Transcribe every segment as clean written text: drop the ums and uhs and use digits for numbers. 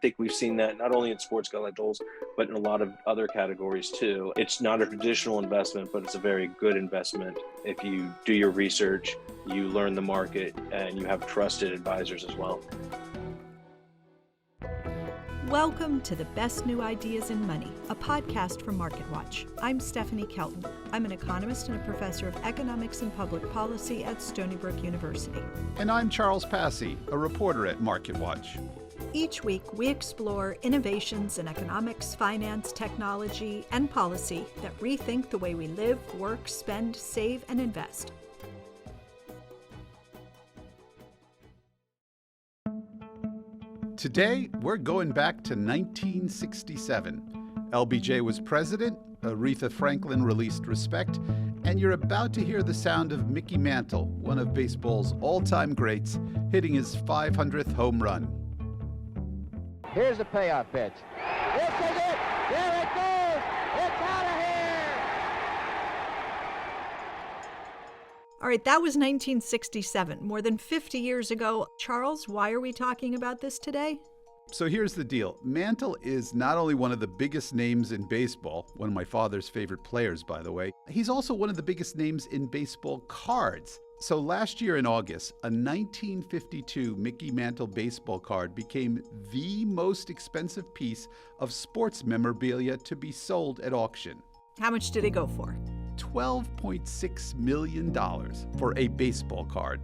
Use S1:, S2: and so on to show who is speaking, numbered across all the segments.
S1: I think we've seen that not only in sports collectibles, but in a lot of other categories too. It's not a traditional investment, but it's a very good investment. If you do your research, you learn the market, and you have trusted advisors as well.
S2: Welcome to the Best New Ideas in Money, a podcast from MarketWatch. I'm Stephanie Kelton. I'm an economist and a professor of economics and public policy at Stony Brook University.
S3: And I'm Charles Passy, a reporter at MarketWatch.
S2: Each week, we explore innovations in economics, finance, technology, and policy that rethink the way we live, work, spend, save, and invest.
S3: Today, we're going back to 1967. LBJ was president, Aretha Franklin released Respect, and you're about to hear the sound of Mickey Mantle, one of baseball's all-time greats, hitting his 500th home run.
S4: Here's the payoff pitch. This is it! There it goes! It's out of here!
S2: All right, that was 1967, more than 50 years ago. Charles, why are we talking about this today?
S3: So here's the deal. Mantle is not only one of the biggest names in baseball, one of my father's favorite players, by the way, he's also one of the biggest names in baseball cards. So last year in August, a 1952 Mickey Mantle baseball card became the most expensive piece of sports memorabilia to be sold at auction.
S2: How much did it go for?
S3: $12.6 million for a baseball card.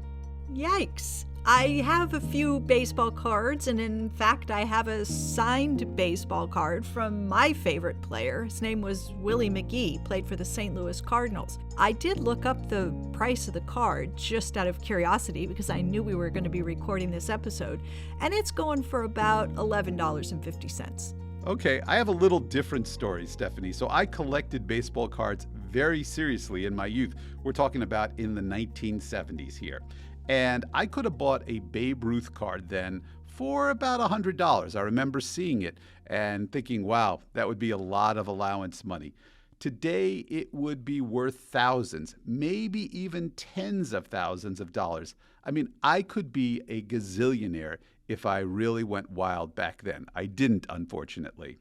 S2: Yikes. I have a few baseball cards, and in fact, I have a signed baseball card from my favorite player. His name was Willie McGee, played for the St. Louis Cardinals. I did look up the price of the card just out of curiosity because I knew we were going to be recording this episode, and it's going for about $11.50.
S3: Okay, I have a little different story, Stephanie. So I collected baseball cards very seriously in my youth. We're talking about in the 1970s here. And I could have bought a Babe Ruth card then for about $100. I remember seeing it and thinking, wow, that would be a lot of allowance money. Today, it would be worth thousands, maybe even tens of thousands of dollars. I mean, I could be a gazillionaire if I really went wild back then. I didn't, unfortunately.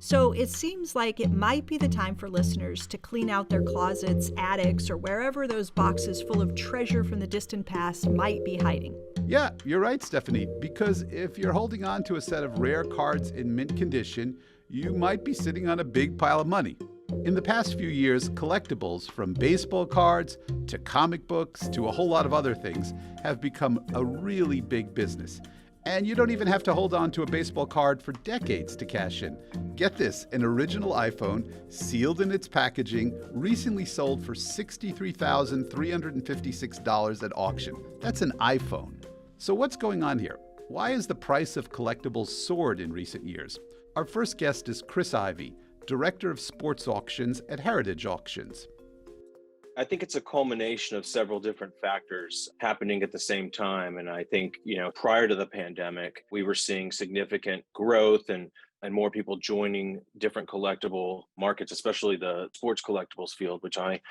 S2: So it seems like it might be the time for listeners to clean out their closets, attics, or wherever those boxes full of treasure from the distant past might be hiding.
S3: Yeah, you're right, Stephanie, because if you're holding on to a set of rare cards in mint condition, you might be sitting on a big pile of money. In the past few years, collectibles, from baseball cards to comic books to a whole lot of other things, have become a really big business. And you don't even have to hold on to a baseball card for decades to cash in. Get this, an original iPhone, sealed in its packaging, recently sold for $63,356 at auction. That's an iPhone. So what's going on here? Why has the price of collectibles soared in recent years? Our first guest is Chris Ivey, Director of Sports Auctions at Heritage Auctions.
S1: I think it's a culmination of several different factors happening at the same time. And I think, prior to the pandemic, we were seeing significant growth and more people joining different collectible markets, especially the sports collectibles field, which I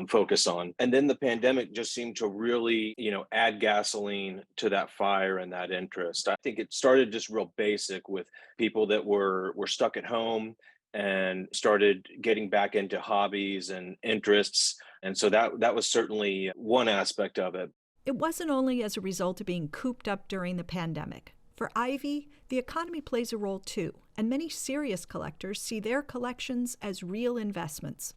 S1: focus on. And then the pandemic just seemed to really, add gasoline to that fire and that interest. I think it started just real basic with people that were stuck at home and started getting back into hobbies and interests. And so that was certainly one aspect of it.
S2: It wasn't only as a result of being cooped up during the pandemic. For Ivey, the economy plays a role too, and many serious collectors see their collections as real investments.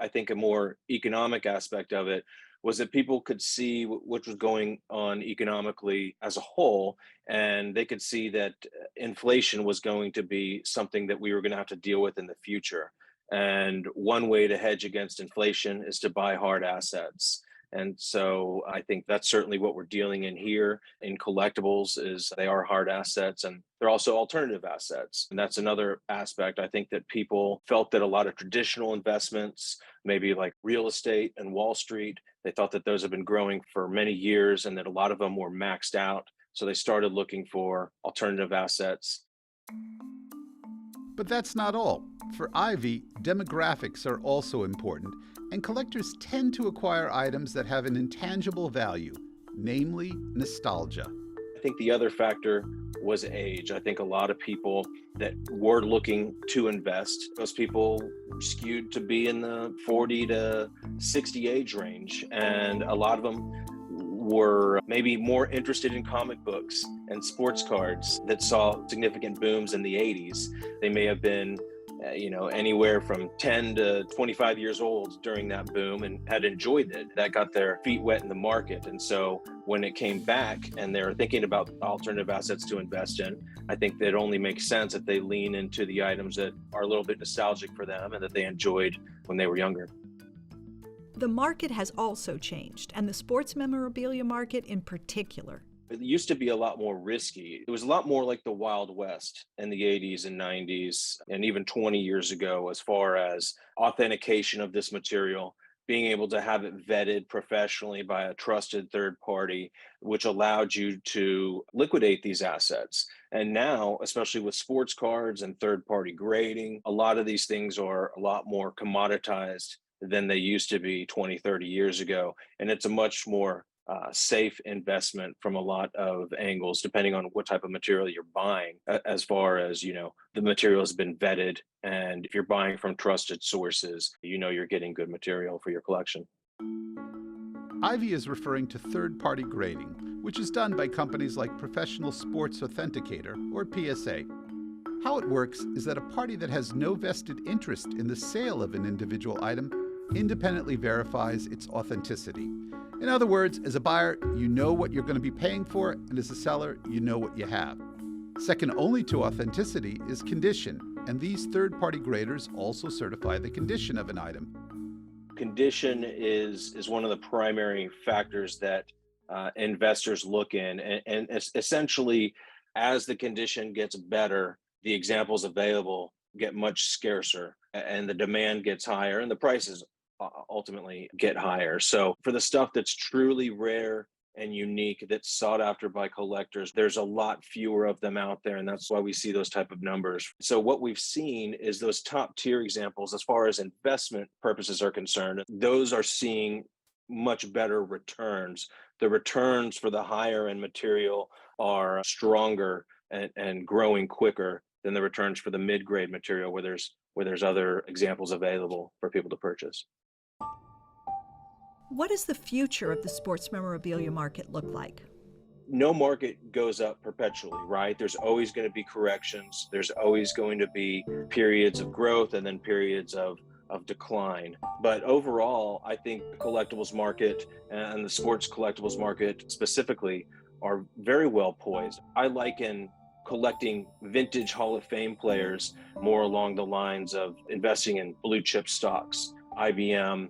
S1: I think a more economic aspect of it was that people could see what was going on economically as a whole, and they could see that inflation was going to be something that we were going to have to deal with in the future. And one way to hedge against inflation is to buy hard assets. And so I think that's certainly what we're dealing in here in collectibles is they are hard assets and they're also alternative assets. And that's another aspect. I think that people felt that a lot of traditional investments, maybe like real estate and Wall Street, they thought that those have been growing for many years and that a lot of them were maxed out. So they started looking for alternative assets.
S3: But that's not all. For Ivey, demographics are also important, and collectors tend to acquire items that have an intangible value, namely nostalgia.
S1: I think the other factor was age. I think a lot of people that were looking to invest, those people skewed to be in the 40 to 60 age range. And a lot of them were maybe more interested in comic books and sports cards that saw significant booms in the 80s. They may have been anywhere from 10 to 25 years old during that boom and had enjoyed it. That got their feet wet in the market. And so when it came back and they're thinking about alternative assets to invest in, I think that it only makes sense that they lean into the items that are a little bit nostalgic for them and that they enjoyed when they were younger.
S2: The market has also changed, and the sports memorabilia market in particular.
S1: It used to be a lot more risky. It was a lot more like the Wild West in the 80s and 90s, and even 20 years ago, as far as authentication of this material, being able to have it vetted professionally by a trusted third party, which allowed you to liquidate these assets. And now, especially with sports cards and third party grading, a lot of these things are a lot more commoditized than they used to be 20, 30 years ago. And it's a much more safe investment from a lot of angles, depending on what type of material you're buying, as far as, the material has been vetted. And if you're buying from trusted sources, you're getting good material for your collection.
S3: Ivy is referring to third-party grading, which is done by companies like Professional Sports Authenticator, or PSA. How it works is that a party that has no vested interest in the sale of an individual item independently verifies its authenticity. In other words, as a buyer, you know what you're going to be paying for, and as a seller, you know what you have. Second only to authenticity is condition, and these third-party graders also certify the condition of an item.
S1: Condition is one of the primary factors that investors look in, and essentially, as the condition gets better, the examples available get much scarcer, and the demand gets higher, and the prices ultimately get higher. So for the stuff that's truly rare and unique, that's sought after by collectors, there's a lot fewer of them out there, and that's why we see those type of numbers. So what we've seen is those top tier examples, as far as investment purposes are concerned, those are seeing much better returns. The returns for the higher end material are stronger and growing quicker than the returns for the mid-grade material, where there's other examples available for people to purchase.
S2: What does the future of the sports memorabilia market look like?
S1: No market goes up perpetually, right? There's always going to be corrections. There's always going to be periods of growth and then periods of decline. But overall, I think the collectibles market and the sports collectibles market specifically are very well poised. I liken collecting vintage Hall of Fame players more along the lines of investing in blue chip stocks, IBM,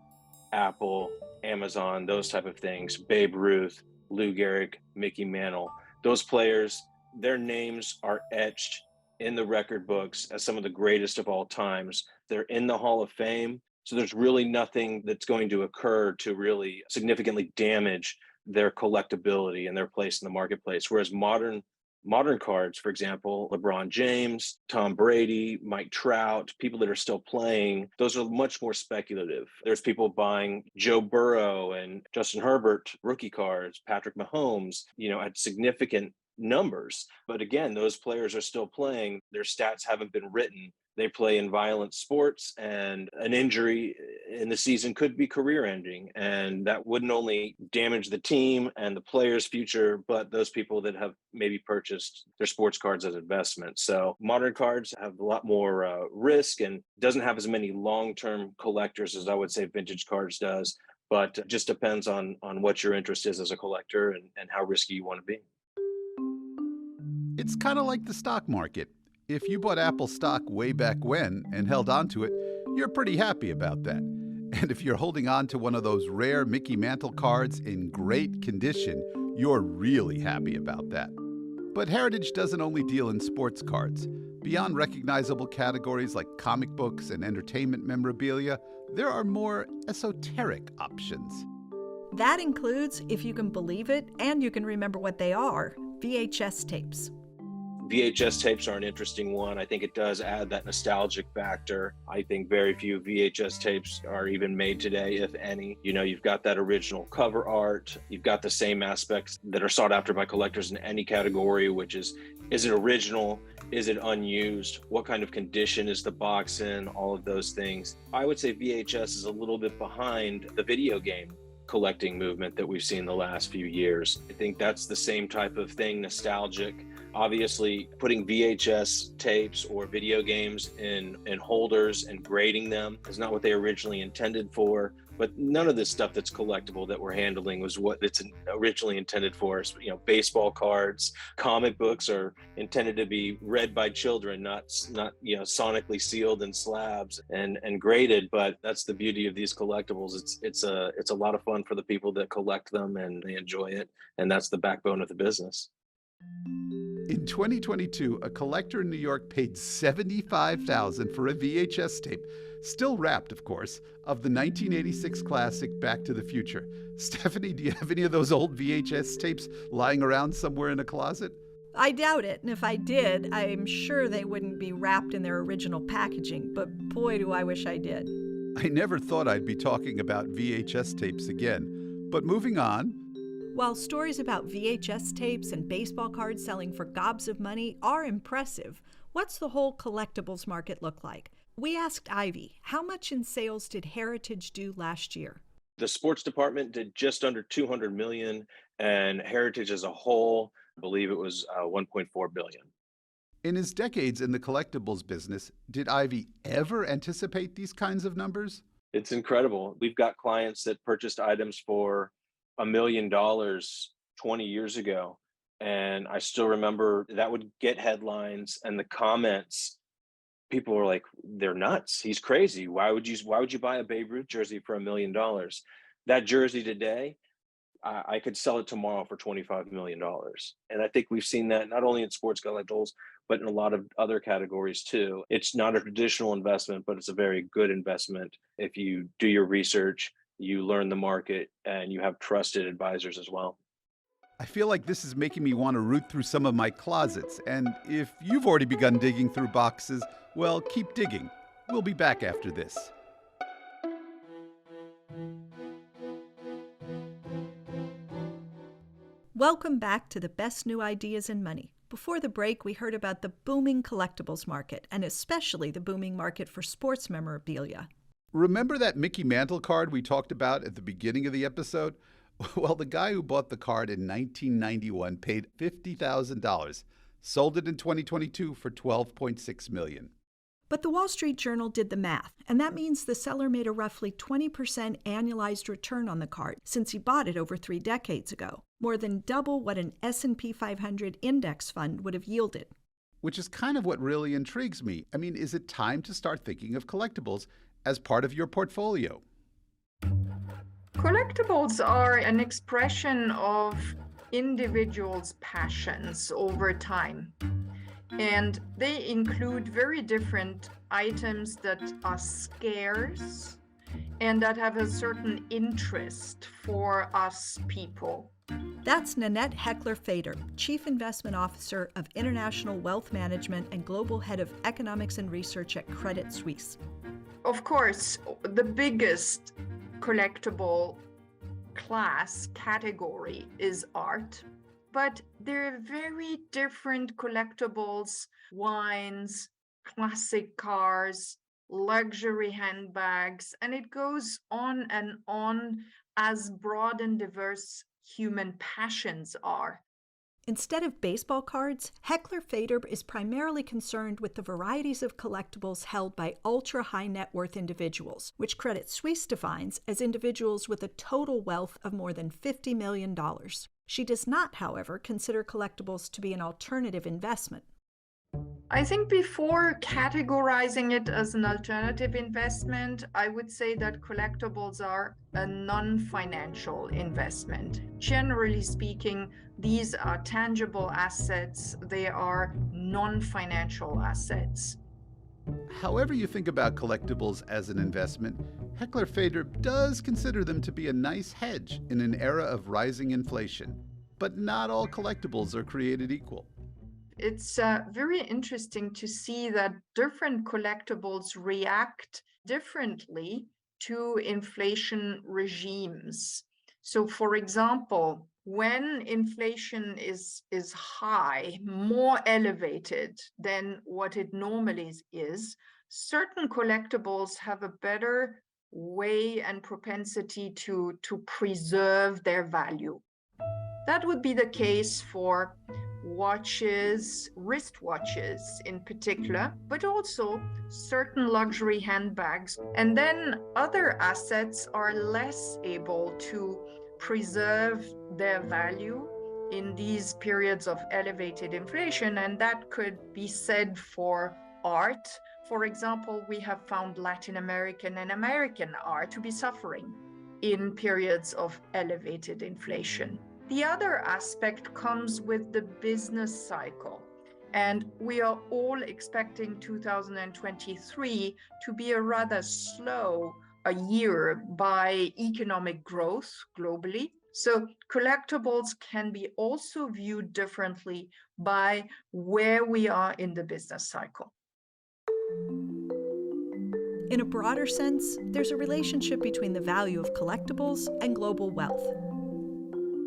S1: Apple, Amazon, those type of things, Babe Ruth, Lou Gehrig, Mickey Mantle. Those players, their names are etched in the record books as some of the greatest of all times. They're in the Hall of Fame. So there's really nothing that's going to occur to really significantly damage their collectability and their place in the marketplace. Whereas modern cards, for example, LeBron James, Tom Brady, Mike Trout, people that are still playing, those are much more speculative. There's people buying Joe Burrow and Justin Herbert rookie cards, Patrick Mahomes, at significant numbers. But again, those players are still playing. Their stats haven't been written. They play in violent sports, and an injury in the season could be career ending. And that wouldn't only damage the team and the player's future, but those people that have maybe purchased their sports cards as investments. So modern cards have a lot more risk and doesn't have as many long-term collectors as I would say vintage cards does. But it just depends on what your interest is as a collector and how risky you want to be.
S3: It's kind of like the stock market. If you bought Apple stock way back when and held on to it, you're pretty happy about that. And if you're holding on to one of those rare Mickey Mantle cards in great condition, you're really happy about that. But Heritage doesn't only deal in sports cards. Beyond recognizable categories like comic books and entertainment memorabilia, there are more esoteric options.
S2: That includes, if you can believe it and you can remember what they are, VHS tapes.
S1: VHS tapes are an interesting one. I think it does add that nostalgic factor. I think very few VHS tapes are even made today, if any. You know, you've got that original cover art. You've got the same aspects that are sought after by collectors in any category, which is it original? Is it unused? What kind of condition is the box in? All of those things. I would say VHS is a little bit behind the video game collecting movement that we've seen the last few years. I think that's the same type of thing, nostalgic. Obviously, putting VHS tapes or video games in holders and grading them is not what they originally intended for. But none of this stuff that's collectible that we're handling was what it's originally intended for. So, you know, baseball cards, comic books are intended to be read by children, not sonically sealed in slabs and graded. But that's the beauty of these collectibles. It's a lot of fun for the people that collect them, and they enjoy it. And that's the backbone of the business.
S3: In 2022, a collector in New York paid $75,000 for a VHS tape, still wrapped, of course, of the 1986 classic Back to the Future. Stephanie, do you have any of those old VHS tapes lying around somewhere in a closet?
S2: I doubt it, and if I did, I'm sure they wouldn't be wrapped in their original packaging, but boy, do I wish I did.
S3: I never thought I'd be talking about VHS tapes again, but moving on.
S2: While stories about VHS tapes and baseball cards selling for gobs of money are impressive, what's the whole collectibles market look like? We asked Ivy, how much in sales did Heritage do last year?
S1: The sports department did just under 200 million, and Heritage as a whole, I believe it was 1.4 billion.
S3: In his decades in the collectibles business, did Ivy ever anticipate these kinds of numbers?
S1: It's incredible. We've got clients that purchased items for $1 million 20 years ago. And I still remember that would get headlines, and the comments, people were like, they're nuts. He's crazy. Why would you buy a Babe Ruth jersey for $1 million? That jersey today, I could sell it tomorrow for $25 million. And I think we've seen that not only in sports collectibles, but in a lot of other categories too. It's not a traditional investment, but it's a very good investment if you do your research, you learn the market, and you have trusted advisors as well.
S3: I feel like this is making me want to root through some of my closets. And if you've already begun digging through boxes, well, keep digging. We'll be back after this.
S2: Welcome back to the best new ideas in money. Before the break, we heard about the booming collectibles market, and especially the booming market for sports memorabilia.
S3: Remember that Mickey Mantle card we talked about at the beginning of the episode? Well, the guy who bought the card in 1991 paid $50,000, sold it in 2022 for $12.6 million.
S2: But the Wall Street Journal did the math, and that means the seller made a roughly 20% annualized return on the card since he bought it over 3 decades ago, more than double what an S&P 500 index fund would have yielded.
S3: Which is kind of what really intrigues me. I mean, is it time to start thinking of collectibles as part of your portfolio?
S5: Collectibles are an expression of individuals' passions over time. And they include very different items that are scarce and that have a certain interest for us people.
S2: That's Nanette Hechler-Fayd'herbe, Chief Investment Officer of International Wealth Management and Global Head of Economics and Research at Credit Suisse.
S5: Of course, the biggest collectible category is art, but there are very different collectibles, wines, classic cars, luxury handbags, and it goes on and on as broad and diverse human passions are.
S2: Instead of baseball cards, Hechler-Fayd'herbe is primarily concerned with the varieties of collectibles held by ultra-high net worth individuals, which Credit Suisse defines as individuals with a total wealth of more than $50 million. She does not, however, consider collectibles to be an alternative investment.
S5: I think before categorizing it as an alternative investment, I would say that collectibles are a non-financial investment. Generally speaking, these are tangible assets. They are non-financial assets.
S3: However you think about collectibles as an investment, Hechler-Fayd'herbe does consider them to be a nice hedge in an era of rising inflation. But not all collectibles are created equal.
S5: It's very interesting to see that different collectibles react differently to inflation regimes. So, for example, when inflation is high, more elevated than what it normally is, certain collectibles have a better way and propensity to preserve their value. That would be the case for watches, wristwatches in particular, but also certain luxury handbags. And then other assets are less able to preserve their value in these periods of elevated inflation. And that could be said for art. For example, we have found Latin American and American art to be suffering in periods of elevated inflation. The other aspect comes with the business cycle. And we are all expecting 2023 to be a rather slow year by economic growth globally. So collectibles can be also viewed differently by where we are in the business cycle.
S2: In a broader sense, there's a relationship between the value of collectibles and global wealth.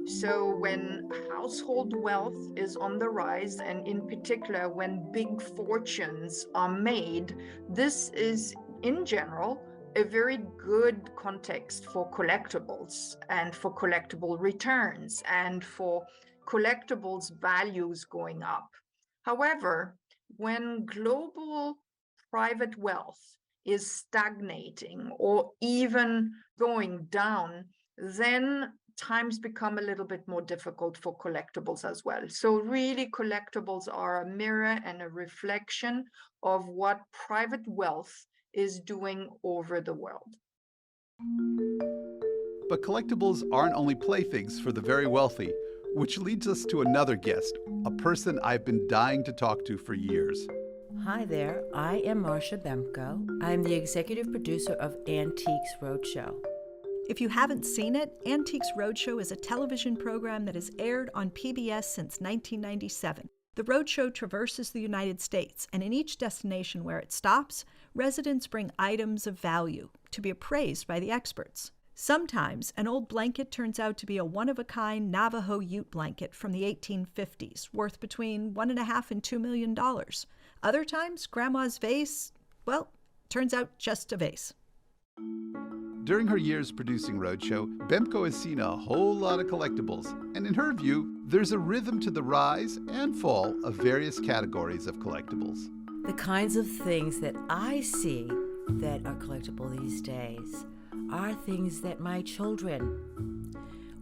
S5: So when household wealth is on the rise, and in particular when big fortunes are made, this is in general a very good context for collectibles and for collectible returns and for collectibles values going up. However, when global private wealth is stagnating or even going down, then times become a little bit more difficult for collectibles as well. So really collectibles are a mirror and a reflection of what private wealth is doing over the world.
S3: But collectibles aren't only playthings for the very wealthy, which leads us to another guest, a person I've been dying to talk to for years.
S6: Hi there, I am Marcia Bemko. I'm the executive producer of Antiques Roadshow.
S2: If you haven't seen it, Antiques Roadshow is a television program that has aired on PBS since 1997. The roadshow traverses the United States, and in each destination where it stops, residents bring items of value to be appraised by the experts. Sometimes, an old blanket turns out to be a one-of-a-kind Navajo Ute blanket from the 1850s, worth between $1.5 and $2 million. Other times, Grandma's vase, well, turns out just a vase.
S3: During her years producing Roadshow, Bemko has seen a whole lot of collectibles, and in her view, there's a rhythm to the rise and fall of various categories of collectibles.
S6: The kinds of things that I see that are collectible these days are things that my children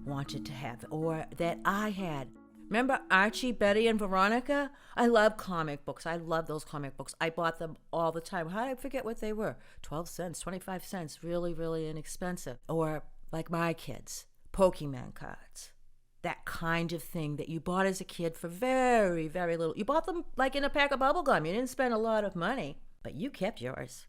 S6: wanted to have or that I had. Remember Archie, Betty, and Veronica? I love comic books. I love those comic books. I bought them all the time. How did I forget what they were? 12 cents, 25 cents, really, really inexpensive. Or like my kids, Pokemon cards. That kind of thing that you bought as a kid for very, very little. You bought them like in a pack of bubble gum. You didn't spend a lot of money, but you kept yours.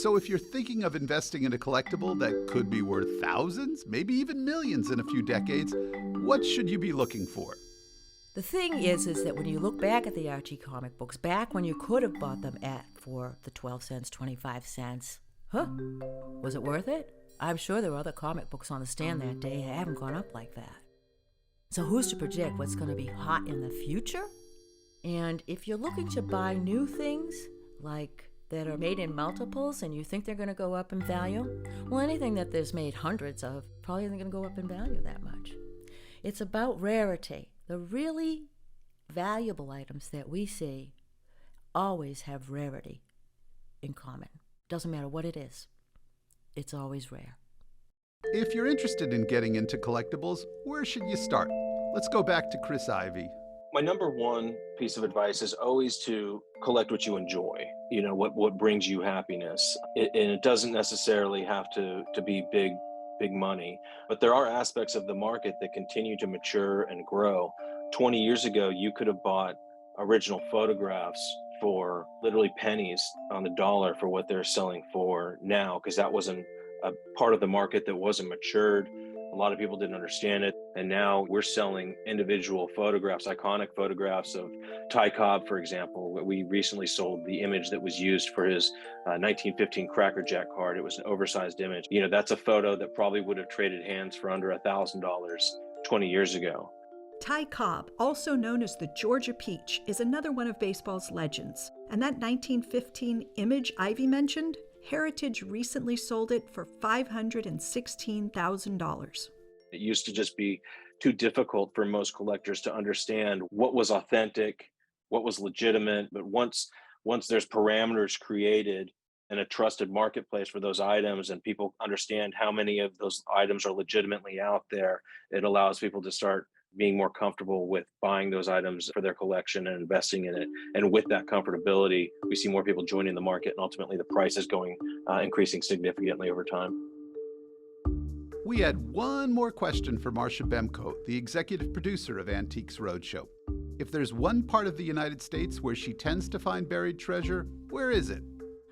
S3: So if you're thinking of investing in a collectible that could be worth thousands, maybe even millions in a few decades, what should you be looking for?
S6: The thing is that when you look back at the Archie comic books, back when you could have bought them for the 12 cents, 25 cents, was it worth it? I'm sure there were other comic books on the stand that day that haven't gone up like that. So who's to predict what's going to be hot in the future? And if you're looking to buy new things, like that are made in multiples and you think they're going to go up in value, well, anything that there's made hundreds of probably isn't going to go up in value that much. It's about rarity. The really valuable items that we see always have rarity in common. Doesn't matter what it is. It's always rare.
S3: If you're interested in getting into collectibles, where should you start? Let's go back to Chris Ivy.
S1: My number one piece of advice is always to collect what you enjoy, what brings you happiness. And it doesn't necessarily have to be big money, but there are aspects of the market that continue to mature and grow. 20 years ago, you could have bought original photographs for literally pennies on the dollar for what they're selling for now, because that wasn't a part of the market that wasn't matured. A lot of people didn't understand it. And now we're selling individual photographs, iconic photographs of Ty Cobb, for example. We recently sold the image that was used for his 1915 Cracker Jack card. It was an oversized image. That's a photo that probably would have traded hands for under $1,000 20 years ago.
S2: Ty Cobb, also known as the Georgia Peach, is another one of baseball's legends. And that 1915 image Ivy mentioned, Heritage recently sold it for $516,000.
S1: It used to just be too difficult for most collectors to understand what was authentic, what was legitimate. But once there's parameters created and a trusted marketplace for those items, and people understand how many of those items are legitimately out there, it allows people to start being more comfortable with buying those items for their collection and investing in it. And with that comfortability, we see more people joining the market, and ultimately the price is increasing significantly over time.
S3: We had one more question for Marcia Bemko, the executive producer of Antiques Roadshow. If there's one part of the United States where she tends to find buried treasure, where is it?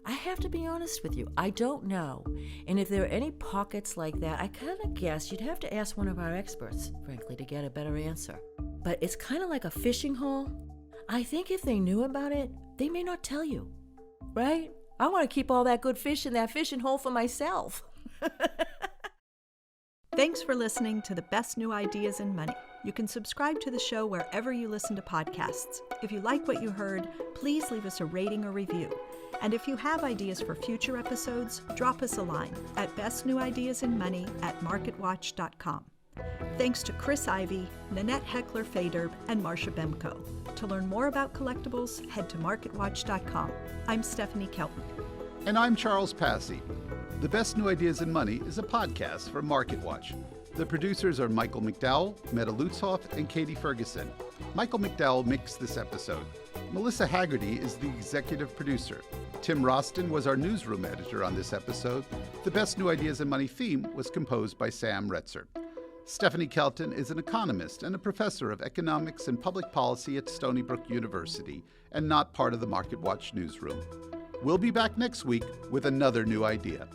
S6: I have to be honest with you, I don't know. And if there are any pockets like that, I kind of guess you'd have to ask one of our experts, frankly, to get a better answer. But it's kind of like a fishing hole. I think if they knew about it, they may not tell you, right? I want to keep all that good fish in that fishing hole for myself.
S2: Thanks for listening to the best new ideas in money. You can subscribe to the show wherever you listen to podcasts. If you like what you heard, please leave us a rating or review. And if you have ideas for future episodes, drop us a line at bestnewideasinmoney@marketwatch.com. Thanks to Chris Ivy, Nanette Hechler-Fayd'herbe, and Marcia Bemko. To learn more about collectibles, head to marketwatch.com. I'm Stephanie Kelton.
S3: And I'm Charles Passy. The Best New Ideas in Money is a podcast from MarketWatch. The producers are Michael McDowell, Meta Lutzhoff, and Katie Ferguson. Michael McDowell mixed this episode. Melissa Haggerty is the executive producer. Tim Roston was our newsroom editor on this episode. The Best New Ideas in Money theme was composed by Sam Retzer. Stephanie Kelton is an economist and a professor of economics and public policy at Stony Brook University and not part of the MarketWatch newsroom. We'll be back next week with another new idea.